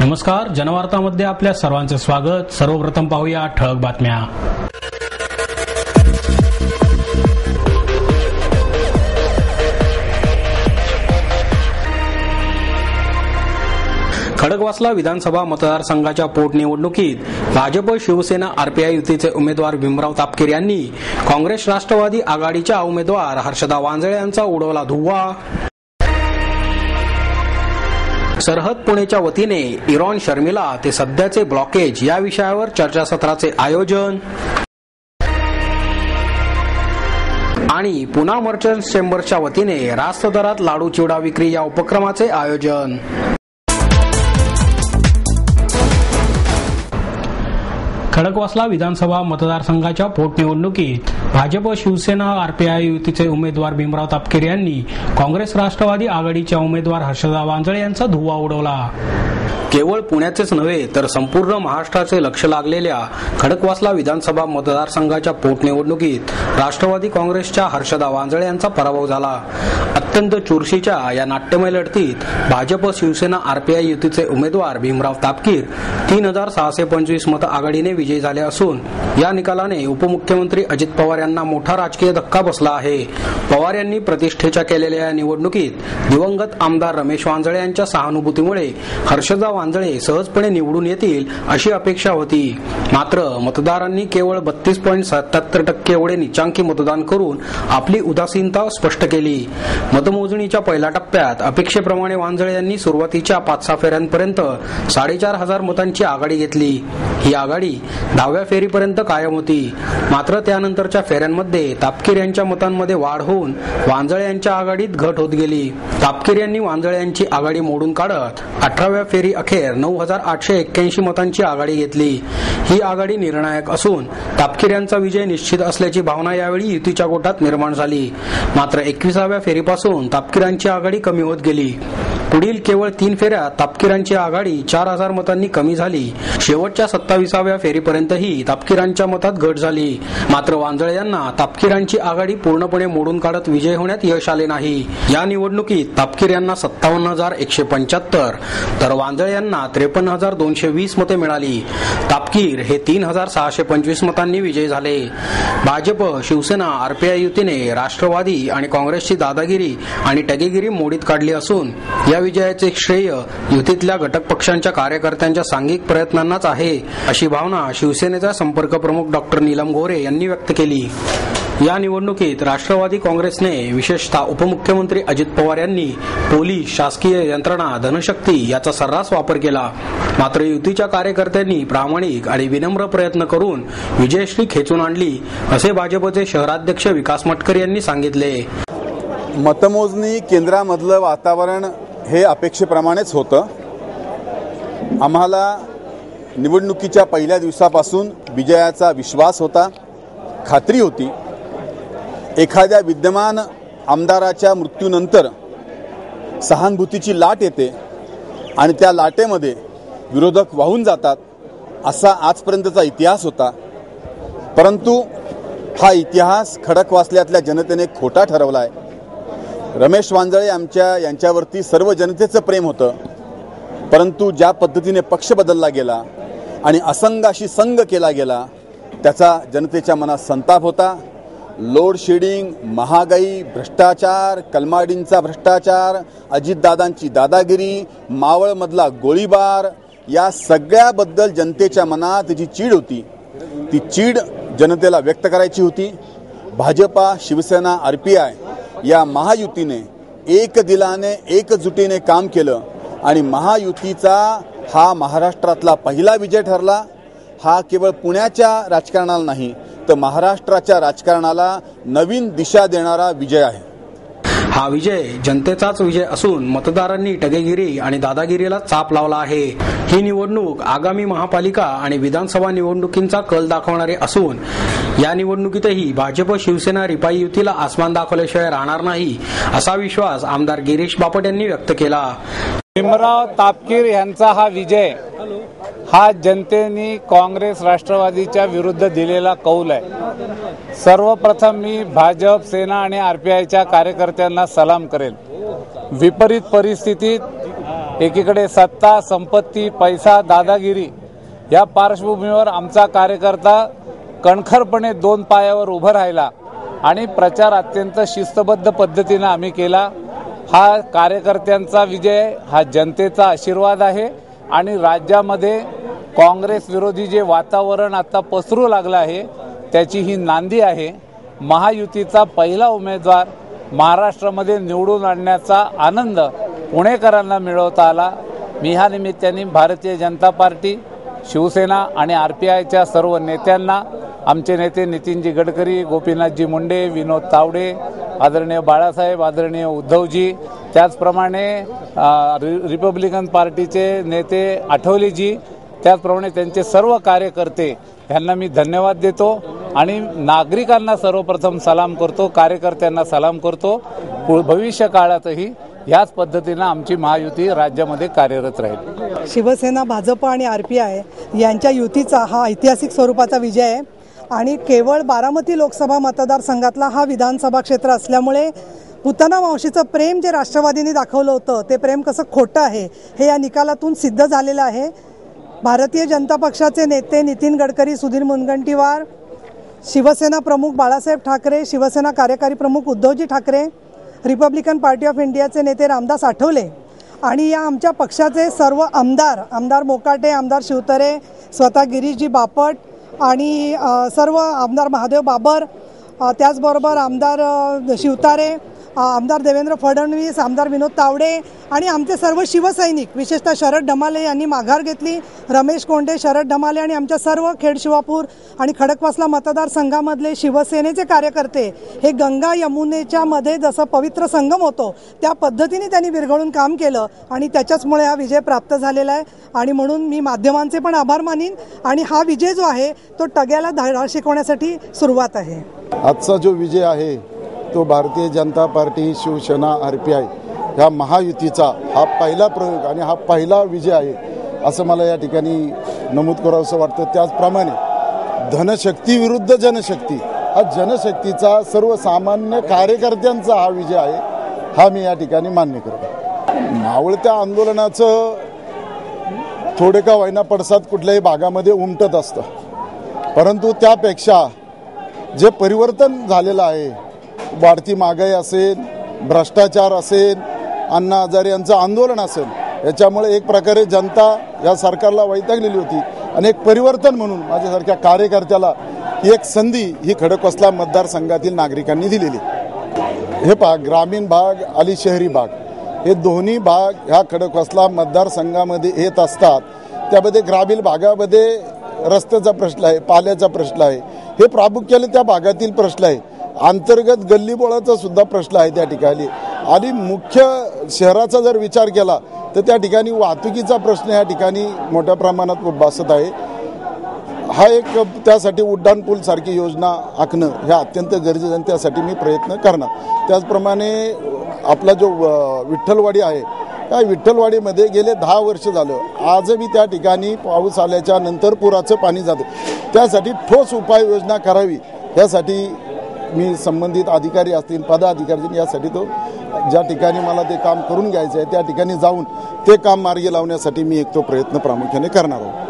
नमस्कार, जनवार्तामध्ये आपल्या सर्वांचे स्वागत। सर्वप्रथम पाहूया ठळक बातम्या। खडकवासला विधानसभा मतदारसंघाच्या पोटनिवडणुकीत भाजप शिवसेना आरपीआय युतीचे उमेदवार भीमराव तापकीर यांनी काँग्रेस राष्ट्रवादी आघाडीच्या उमेदवार हर्षदा वांजळे यांचा उडवला धुव्वा। सरहद पुणेच्या वतीने इरॉन शर्मिला ते सध्याचे ब्लॉकेज या विषयावर चर्चासत्राचे आयोजन। आणि पुणा मर्चंट्स चेंबर्सच्या वतीने रास्त दरात लाडू चिवडा विक्री या उपक्रमाचे आयोजन। खडकवासला विधानसभा मतदारसंघाच्या पोटनिवडणुकीत भाजप शिवसेना आरपीआय युतीचे उमेदवार भीमराव तापकीर यांनी काँग्रेस राष्ट्रवादी आघाडीच्या उमेदवार हर्षदा वांजळे यांचा धुव्वा उडवला। केवळ पुण्याचेच नव्हे तर संपूर्ण महाराष्ट्राचे लक्ष लागलेल्या खडकवासला विधानसभा मतदारसंघाच्या पोटनिवडणुकीत राष्ट्रवादी काँग्रेसच्या हर्षदा वांजळे यांचा पराभव झाला। अत्यंत चुरशीच्या या नाट्यमय लढतीत भाजप शिवसेना आरपीआय युतीचे उमेदवार भीमराव तापकीर 3625 मत आघाडीने विजयी झाले असून या निकालाने उपमुख्यमंत्री अजित पवार यांना मोठा राजकीय धक्का बसला आहे। पवार यांनी प्रतिष्ठेच्या केलेल्या या निवडणुकीत दिवंगत आमदार रमेश वांजळे यांच्या सहानुभूतीमुळे हर्षदा वांजळे सहजपणे निवडून येतील अशी अपेक्षा होती। मात्र मतदारांनी केवळ 32.77% एवढे निचांकी मतदान करून आपली उदासीनता स्पष्ट केली। मतमोजणीच्या पहिल्या टप्प्यात अपेक्षेप्रमाणे वांजळे यांनी सुरुवातीच्या 5-6 फेऱ्यांपर्यंत 4500 मतांची आघाडी घेतली। ही आघाडी 10व्या फेरीपर्यंत कायम होती। मात्र त्यानंतरच्या फेऱ्यांमध्ये तापकीर यांच्या मतांमध्ये वाढ होऊन वांजळे यांच्या आघाडीत घट होत गेली। तापकीर यांनी वांजळे यांची आघाडी मोडून काढत 18व्या फेरी अखेर 9881 मतांची आघाडी घेतली। ही आघाडी निर्णायक असून तापकीर यांचा विजय निश्चित असल्याची भावना यावेळी युतीच्या गोटात निर्माण झाली। मात्र 21व्या फेरीपासून तापकीरांची आघाडी कमी होत गेली। पुढील केवळ 3 फेऱ्यात तापकीरांची आघाडी 4000 मतांनी कमी झाली। शेवटच्या 27व्या फेरीपर्यंतही तापकीरांच्या मतात घट झाली। मात्र वांजळे यांना तापकीरांची आघाडी पूर्णपणे मोडून काढत विजय होण्यात यश आले नाही। या निवडणुकीत तापकीर यांना 57175 तर वांजळे यांना 53220 मते मिळाली। तापकीर हे 3625 मतांनी विजयी झाले। भाजप शिवसेना आरपीआय युतीने राष्ट्रवादी आणि काँग्रेसची दादागिरी आणि टगेगिरी मोडीत काढली असून या विजयाचे श्रेय युतीतल्या घटक पक्षांच्या कार्यकर्त्यांच्या सांघिक प्रयत्नांनाच आहे अशी भावना शिवसेनेचा संपर्क प्रमुख डॉक्टर नीलम गोरे यांनी व्यक्त केली। या निवडणुकीत राष्ट्रवादी काँग्रेसने विशेषतः उपमुख्यमंत्री अजित पवार यांनी पोलीस, शासकीय यंत्रणा, धनशक्ती याचा सर्रास वापर केला। मात्र युतीच्या कार्यकर्त्यांनी प्रामाणिक आणि विनम्र प्रयत्न करून विजयश्री खेचून आणली असे भाजपचे शहराध्यक्ष विकास मटकर यांनी सांगितले। मतमोजणी केंद्रामधलं वातावरण हे अपेक्षेप्रमाणेच होतं। आम्हाला निवडणुकीच्या पहिल्या दिवसापासून विजयाचा विश्वास होता, खात्री होती। एखाद्या विद्यमान आमदाराच्या मृत्यूनंतर सहानुभूतीची लाट येते आणि त्या लाटेमध्ये विरोधक वाहून जातात असा आजपर्यंतचा इतिहास होता। परंतु हा इतिहास खडकवासल्यातल्या जनतेने खोटा ठरवला आहे। रमेश वांजळे यांच्यावरती सर्व जनतेचं प्रेम होतं, परंतु ज्या पद्धतीने पक्ष बदलला गेला आणि असंघाशी संघ केला गेला त्याचा जनतेच्या मनात संताप होता। लोड शेडिंग, महागाई, भ्रष्टाचार, कलमाडींचा भ्रष्टाचार, अजितदादांची दादागिरी, मावळमधला गोळीबार या सगळ्याबद्दल जनतेच्या मनात जी चीड होती ती चीड जनतेला व्यक्त करायची होती। भाजपा, शिवसेना, आरपीआय या महायुतीने एक दिलाने एकजुटीने काम केलं आणि महायुतीचा हा महाराष्ट्रातला पहिला विजय ठरला। हा केवळ पुण्याच्या राजकारणाला नाही तर महाराष्ट्राच्या राजकारणाला नवीन दिशा देणारा विजय आहे। हा विजय जनतेचाच विजय असून मतदारांनी टगेगिरी आणि दादागिरीला चाप लावला आहे। ही निवडणूक आगामी महापालिका आणि विधानसभा निवडणुकींचा कल दाखवणारे असून या निवडणुकीतही भाजप शिवसेना रिपाई युतीला आसमान दाखवल्याशिवाय राहणार नाही असा विश्वास आमदार गिरीश बापट यांनी व्यक्त केला। भीमराव तापकीर यांचा हा विजय हा जनतेने काँग्रेस राष्ट्रवादीच्या विरुद्ध दिलेला कौल आहे। सर्वप्रथम मी भाजप, सेना आणि आरपीआयच्या कार्यकर्त्यांना सलाम करेन। विपरीत परिस्थितीत एकीकडे सत्ता, संपत्ती, पैसा, दादागिरी या पार्श्वभूमीवर आमचा कार्यकर्ता कणखरपणे 2 पायावर उभं राहिला आणि प्रचार अत्यंत शिस्तबद्ध पद्धतीने आम्ही केला. हा कार्यकर्त्यांचा विजय, हा जनतेचा आशीर्वाद आहे आणि राज्यामध्ये काँग्रेस विरोधी जे वातावरण आता पसरू लागलं आहे त्याची ही नांदी आहे. महायुतीचा पहिला उमेदवार महाराष्ट्रामध्ये निवडून आणण्याचा आनंद पुणेकरांना मिळवता आला. मी ह्या निमित्ताने भारतीय जनता पार्टी, शिवसेना आणि RPIच्या सर्व नेत्यांना, आमचे नेते नितीनजी गडकरी, गोपीनाथजी मुंडे, विनोद तावडे, आदरणीय बाळासाहेब, आदरणीय उद्धवजी, त्याचप्रमाणे रिपब्लिकन पार्टीचे नेते आठवलेजी, त्याचप्रमाणे त्यांचे सर्व कार्यकर्ते यांना मी धन्यवाद देतो आणि नागरिकांना सर्वप्रथम सलाम करतो, कार्यकर्त्यांना सलाम करतो. भविष्य काळातही याच पद्धतीनं आमची महायुती राज्यामध्ये कार्यरत राहील. शिवसेना, भाजप आणि RPI यांच्या युतीचा हा ऐतिहासिक स्वरूपाचा विजय आहे आणि केवळ बारामती लोकसभा मतदारसंघातला हा विधानसभा क्षेत्र असल्यामुळे पुतना मावशीचं प्रेम जे राष्ट्रवादीने दाखवलं होतं ते प्रेम कसं खोटं आहे हे या निकालातून सिद्ध झालेलं आहे. भारतीय जनता पक्षाचे नेते नितीन गडकरी, सुधीर मुनगंटीवार, शिवसेना प्रमुख बाळासाहेब ठाकरे, शिवसेना कार्यकारी प्रमुख Uddhavji Thackeray, Republican party of इंडियाचे नेते रामदास आठवले आणि या आमच्या पक्षाचे सर्व आमदार मोकाटे, आमदार शिवतरे, स्वतः गिरीशजी बापट आणि सर्व आमदार महादेव बाबर, त्याचबरोबर आमदार शिवतारे, आमदार देवेंद्र फडणवीस, आमदार विनोद तावडे आणि आमचे सर्व शिवसैनिक, विशेषतः शरद ढमाले यांनी माघार घेतली. रमेश कोंडे, शरद ढमाले आणि आमच्या सर्व खेड, शिवापूर आणि खडकवासला मतदारसंघामधले शिवसेनेचे कार्यकर्ते हे गंगा यमुनेच्या मध्ये जसं पवित्र संगम होतो त्या पद्धतीने त्यांनी विरघळून काम केलं आणि त्याच्याचमुळे हा विजय प्राप्त झालेला आहे. आणि म्हणून मी माध्यमांचे पण आभार मानीन आणि हा विजय जो आहे तो टग्याला धडा शिकवण्यासाठी सुरुवात आहे. आजचा जो विजय आहे तो भारतीय जनता पार्टी, शिवसेना, RPI ह्या महायुतीचा हा पहिला प्रयोग आणि हा पहिला विजय आहे असं मला या ठिकाणी नमूद करावंसं वाटतं. त्याचप्रमाणे धनशक्ती विरुद्ध जनशक्ती, हा जनशक्तीचा सर्वसामान्य कार्यकर्त्यांचा हा विजय आहे, हा मी या ठिकाणी मान्य करतो. मावळत्या आंदोलनाचं थोडे का होईना पडसाद कुठल्याही भागामध्ये उमटत असतं, परंतु त्यापेक्षा जे परिवर्तन झालेलं आहे, वाढती महागाई असेल, भ्रष्टाचार असेल, अण्णा हजारे यांचं आंदोलन असेल, याच्यामुळे एक प्रकारे जनता या सरकारला वैतागलेली होती आणि एक परिवर्तन म्हणून माझ्यासारख्या कार्यकर्त्याला ही एक संधी ही खडकवासला मतदारसंघातील नागरिकांनी दिलेली. हे पहा, ग्रामीण भाग आणि शहरी भाग हे दोन्ही भाग ह्या खडकवासला मतदारसंघामध्ये येत असतात. त्यामध्ये ग्रामीण भागामध्ये रस्त्याचा प्रश्न आहे, पाण्याचा प्रश्न आहे, हे प्रामुख्याने त्या भागातील प्रश्न आहे. अंतर्गत गल्लीबोळाचा सुद्धा प्रश्न आहे त्या ठिकाणी आणि मुख्य शहराचा जर विचार केला तर त्या ठिकाणी वाहतुकीचा प्रश्न या ठिकाणी मोठ्या प्रमाणात उद्भवत आहे. हा एक त्यासाठी उड्डाणपूल सारखी योजना आखणं हे अत्यंत गरजेचं आहे, त्यासाठी मी प्रयत्न करणार. त्याचप्रमाणे आपला जो विठ्ठलवाडी आहे, त्या विठ्ठलवाडीमध्ये गेले 10 वर्ष झालं आजही त्या ठिकाणी पाऊस आल्याच्या नंतर पुराचं पाणी जातं. त्यासाठी ठोस उपाययोजना करावी, यासाठी मी संबंधित अधिकारी असतील, पदाधिकारी, यासाठी तो ज्या ठिकाणी मला ते काम करून घ्यायचं आहे त्या ठिकाणी जाऊन ते काम मार्गी लावण्यासाठी मी एक तो प्रयत्न प्रामुख्याने करणार आहोत.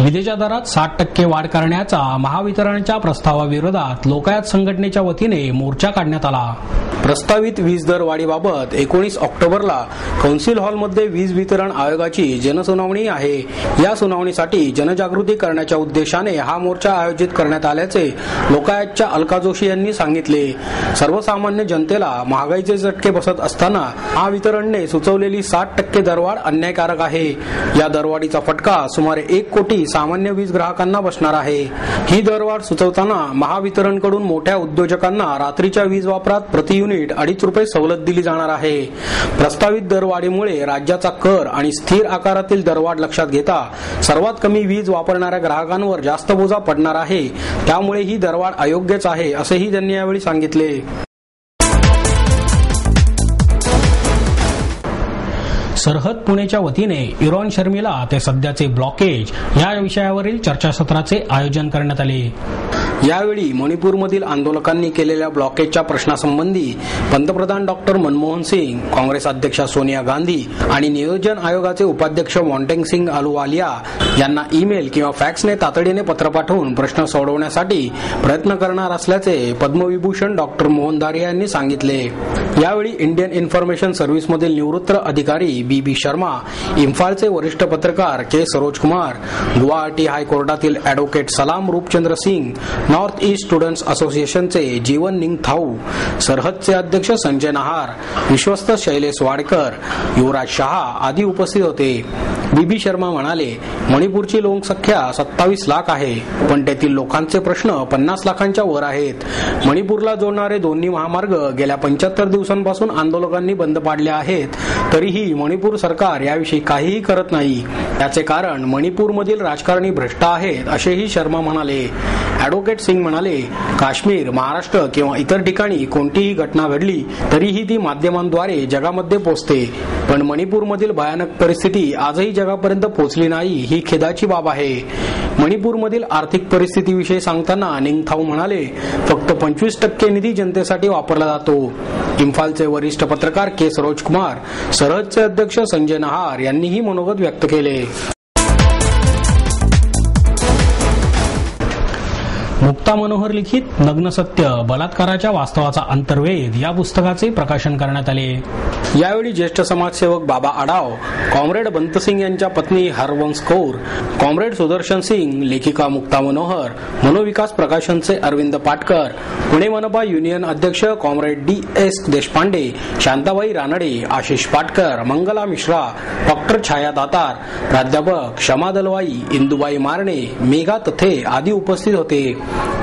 विजेच्या दरात 60% वाढ करण्याचा महावितरणच्या प्रस्तावाविरोधात लोकायत संघटनेच्या वतीने मोर्चा काढण्यात आला. प्रस्तावित वीज दर वाढीबाबत 19 ऑक्टोबरला कौन्सिल हॉलमध्ये वीज वितरण आयोगाची जनसुनावणी आहे. या सुनावणीसाठी जनजागृती करण्याच्या उद्देशाने हा मोर्चा आयोजित करण्यात आल्याचे लोकायतच्या अलका जोशी यांनी सांगितले. सर्वसामान्य जनतेला महागाईचे झटके बसत असताना महावितरणने सुचवलेली 60% दरवाढ अन्यायकारक आहे. या दरवाढीचा फटका सुमारे 1 कोटी सामान्य वीज ग्राहकांना बसणार आहे. ही दरवाढ सुचवताना महावितरणकडून मोठ्या उद्योजकांना रात्रीच्या वीज वापरात प्रति युनिट 2.5 रुपये सवलत दिली जाणार आहे. प्रस्तावित दरवाढीमुळे राज्याचा कर आणि स्थिर आकारातील दरवाढ लक्षात घेता सर्वात कमी वीज वापरणाऱ्या ग्राहकांवर जास्त बोजा पडणार आहे. त्यामुळे ही दरवाढ अयोग्यच आहे असेही त्यांनी यावेळी सांगितले. सरहद पुणेच्या वतीने इरॉन शर्मिला ते सध्याचे ब्लॉकेज या विषयावरील चर्चासत्राचे आयोजन करण्यात आले. यावेळी मणिपूरमधील आंदोलकांनी केलेल्या ब्लॉकेजच्या प्रश्नासंबंधी पंतप्रधान डॉक्टर मनमोहन सिंग, काँग्रेस अध्यक्षा सोनिया गांधी आणि नियोजन आयोगाचे उपाध्यक्ष वॉन्टेंग सिंग अहलुवालिया यांना ईमेल किंवा फॅक्सने तातडीने पत्र पाठवून प्रश्न सोडवण्यासाठी प्रयत्न करणार असल्याचे पद्मविभूषण डॉक्टर मोहन दारिया यांनी सांगितले। यावेळी इंडियन इन्फॉर्मेशन सर्व्हिसमधील निवृत्त अधिकारी बी शर्मा, इम्फालचे वरिष्ठ पत्रकार के सरोज कुमार, गुवाहाटी हायकोर्टातील advocate Salam Rupchandra Singh, north east students असोसिएशनचे जीवन निंगथाऊ, सरहदचे अध्यक्ष संजय नहार, विश्वस्त शैलेश वाडकर, युवराज शहा आदी उपस्थित होते। बी शर्मा म्हणाले, मणिपूरची लोकसंख्या 27 लाख आहे, पण त्यातील लोकांचे प्रश्न 50 लाखांच्या वर आहेत। मणिपूरला जोडणारे दोन्ही महामार्ग गेल्या 75 दिवसांपासून आंदोलकांनी बंद पाडले आहेत, तरीही मणिपूर सरकार याविषयी काहीही करत नाही। याचे कारण मणिपूरमधील राजकारणी भ्रष्ट आहेत, असेही शर्मा म्हणाले। ॲडव्होकेट सिंग म्हणाले, काश्मीर, महाराष्ट्र किंवा इतर ठिकाणी कोणतीही घटना घडली तरीही ती माध्यमांद्वारे जगामध्ये पोहोचते, पण मणिपूरमधील भयानक परिस्थिती आजही जगापर्यंत पोहोचली नाही, ही खेदाची बाब आहे। मणिपूरमधील आर्थिक परिस्थितीविषयी सांगताना निंगथाऊ म्हणाले, फक्त 25% निधी जनतेसाठी वापरला जातो। इम्फालचे वरिष्ठ पत्रकार के सरोज कुमार, सरहदचे अध्यक्ष संजय नहार यांनीही मनोगत व्यक्त केले। मुक्ता मनोहर लिखित नग्न सत्य, बलात्काराच्या वास्तवाचा अंतर्वेद या पुस्तकाचे प्रकाशन करण्यात आले। यावेळी ज्येष्ठ समाजसेवक बाबा आडाव, कॉम्रेड बंतसिंग यांच्या पत्नी हरवंश कौर, कॉम्रेड सुदर्शन सिंग, लेखिका मुक्ता मनोहर, मनोविकास प्रकाशनचे अरविंद पाटकर, पुणे मनपा युनियन अध्यक्ष comrade DS Deshpande, Shantabai Ranade, Ashish Patkar, Mangala Mishra, doctor Chhaya Datar, प्राध्यापक क्षमा दलवाई, इंदुबाई मारणे, मेघा तथे आदी उपस्थित होते।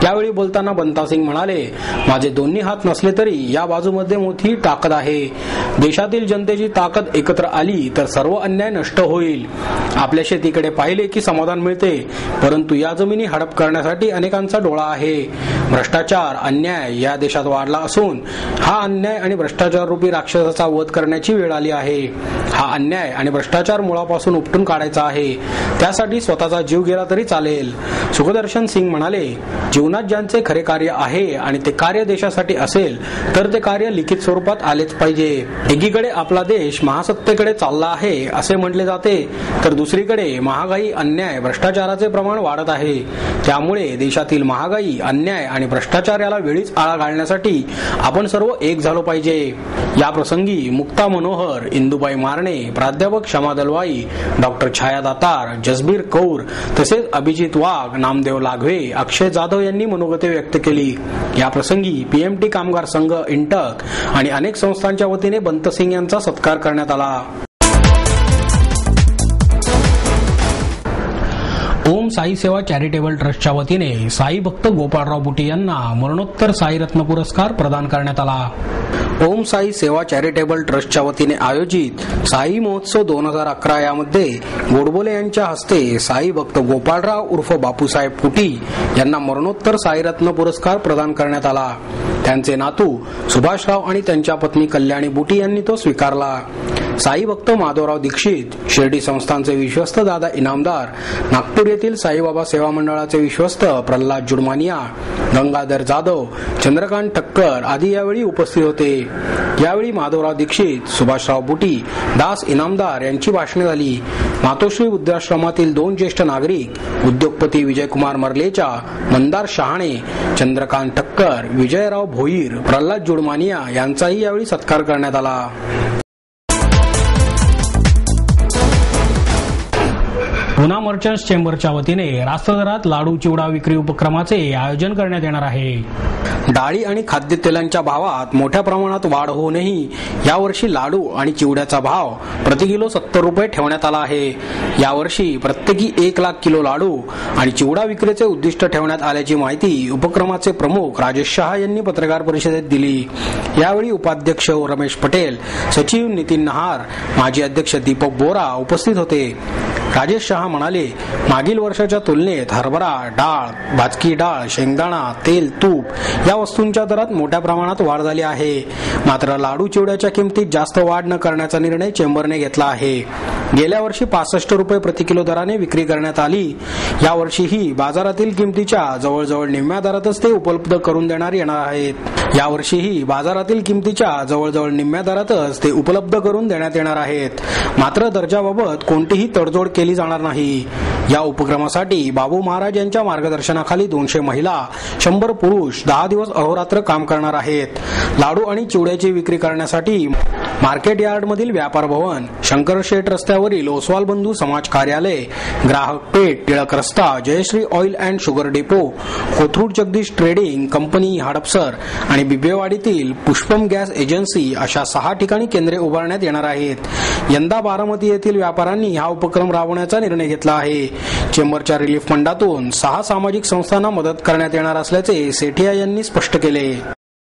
यावेळी बोलताना बंतासिंग म्हणाले, माझे दोन्ही हात नसले तरी या बाजूमध्ये मोठी ताकद आहे। देशातील जनतेची ताकद एकत्र आली तर सर्व अन्याय नष्ट होईल। आपल्या शेतीकडे पाहिले की समाधान मिळते, परंतु या जमिनी हडप करण्यासाठी अनेकांचा डोळा आहे। भ्रष्टाचार, अन्याय या देशात वाढला असून हा अन्याय आणि भ्रष्टाचार रूपी राक्षसाचा वध करण्याची वेळ आली आहे। हा अन्याय आणि भ्रष्टाचार मुळापासून उपटून काढायचा आहे, त्यासाठी स्वतःचा जीव गेला तरी चालेल। सुखदर्शन सिंग म्हणाले, जीवनात ज्यांचे खरे कार्य आहे आणि ते कार्य देशासाठी असेल तर ते कार्य लिखित स्वरूपात आलेच पाहिजे। एकीकडे आपला देश महासत्तेकडे चालला आहे असे म्हटले जाते, तर दुसरीकडे महागाई, अन्याय, भ्रष्टाचाराचे प्रमाण वाढत आहे। त्यामुळे देशातील महागाई, अन्याय आणि भ्रष्टाचार याला वेळीच आळा घालण्यासाठी आपण सर्व एक झालो पाहिजे। या प्रसंगी मुक्ता मनोहर, इंदुबाई मारणे, प्राध्यापक क्षमा दलवाई, डॉक्टर छाया दातार, जसबीर कौर तसेच अभिजित वाघ, नामदेव लागवे, अक्षय जाधव यांनी मनोगते व्यक्त केली। या प्रसंगी PMT कामगार संघ, इंटक आणि अनेक संस्थांच्या वतीने बंतसिंग यांचा सत्कार करण्यात आला। ओम साई सेवा चॅरिटेबल ट्रस्टच्या वतीने साई भक्त गोपाळराव बुटे यांना मरणोत्तर साई रत्न पुरस्कार प्रदान करण्यात आला। ओम साई सेवा चॅरिटेबल ट्रस्टच्या वतीने आयोजित साई महोत्सव 2011 यामध्ये गोडबोले यांच्या हस्ते साई भक्त गोपाळराव उर्फ बापूसाहेब पुटी यांना मरणोत्तर साईरत्न पुरस्कार प्रदान करण्यात आला। त्यांचे नातू सुभाषराव आणि त्यांच्या पत्नी कल्याणी बुटी यांनी तो स्वीकारला। साई भक्त माधवराव दीक्षित, शिर्डी संस्थानचे विश्वस्त दादा इनामदार, नागपूर येथील साईबाबा सेवा मंडळाचे विश्वस्त प्रल्हाद जुडमानिया, गंगाधर जाधव, चंद्रकांत ठक्कर आदी यावेळी उपस्थित होते। यावेळी माधवराव दीक्षित, सुभाषराव बुटी, दास इनामदार यांची भाषणे झाली। मातोश्री वृद्धाश्रमातील 2 ज्येष्ठ नागरिक, उद्योगपती विजयकुमार मर्लेचा, मंदार शहाणे, चंद्रकांत ठक्कर, विजयराव भोईर, प्रल्हाद जुडमानिया यांचाही यावेळी सत्कार करण्यात आला। पुना मर्चंट्स चेंबरच्या वतीने रास्त दरात लाडू चिवडा विक्री उपक्रमाचे आयोजन करण्यात येणार आहे। डाळी आणि खाद्यतेलांच्या भावात मोठ्या प्रमाणात वाढ होऊनही यावर्षी लाडू आणि चिवड्याचा भाव प्रति किलो 70 रुपये ठेवण्यात आला आहे। यावर्षी प्रत्येकी 1 लाख किलो लाडू आणि चिवडा विक्रीचे उद्दिष्ट ठेवण्यात आल्याची माहिती उपक्रमाचे प्रमुख राजेश शहा यांनी पत्रकार परिषदेत दिली। यावेळी उपाध्यक्ष रमेश पटेल, सचिव नितीन नहार, माजी अध्यक्ष दीपक बोरा उपस्थित होते। राजेश शहा म्हणाले, मागील वर्षाच्या तुलनेत हरभरा डाळ, भाजकी डाळ, शेंगदाणा, तेल, तूप या वस्तूंच्या दरात मोठ्या प्रमाणात वाढ झाली आहे। मात्र लाडू चिवड्याच्या किमतीत जास्त वाढ न करण्याचा निर्णय चेंबरने घेतला आहे। गेल्या वर्षी 65 रुपये प्रति किलो दराने विक्री करण्यात आली. यावर्षीही बाजारातील किमतीच्या जवळजवळ निम्म्या दरातच ते उपलब्ध करून देण्यात येणार आहेत. मात्र दर्जाबाबत कोणतीही तडजोड केली जाणार नाही. या उपक्रमासाठी बाबू महाराज यांच्या मार्गदर्शनाखाली 200 महिला, 100 पुरुष 10 दिवस अहोरात्र काम करणार आहेत. लाडू आणि चिवड्याची विक्री करण्यासाठी मार्केट यार्डमधील व्यापार भवन, शंकरशेठ रस्त्यावरील ओसवाल बंधू समाज कार्यालय, ग्राहक पेठ, टिळक रस्ता, Jayashree oil and sugar depot, Kothrud Jagdish trading company Hadapsar आणि बिबेवाडीतील पुष्पम गॅस एजन्सी अशा 6 ठिकाणी केंद्रे उभारण्यात येणार आहेत. यंदा बारामती येथील व्यापाऱ्यांनी हा उपक्रम राबवण्याचा निर्णय घेतला आहे. चेंबरच्या रिलीफ फंडातून 6 सामाजिक संस्थांना मदत करण्यात येणार असल्याचे सेठिया यांनी स्पष्ट केले.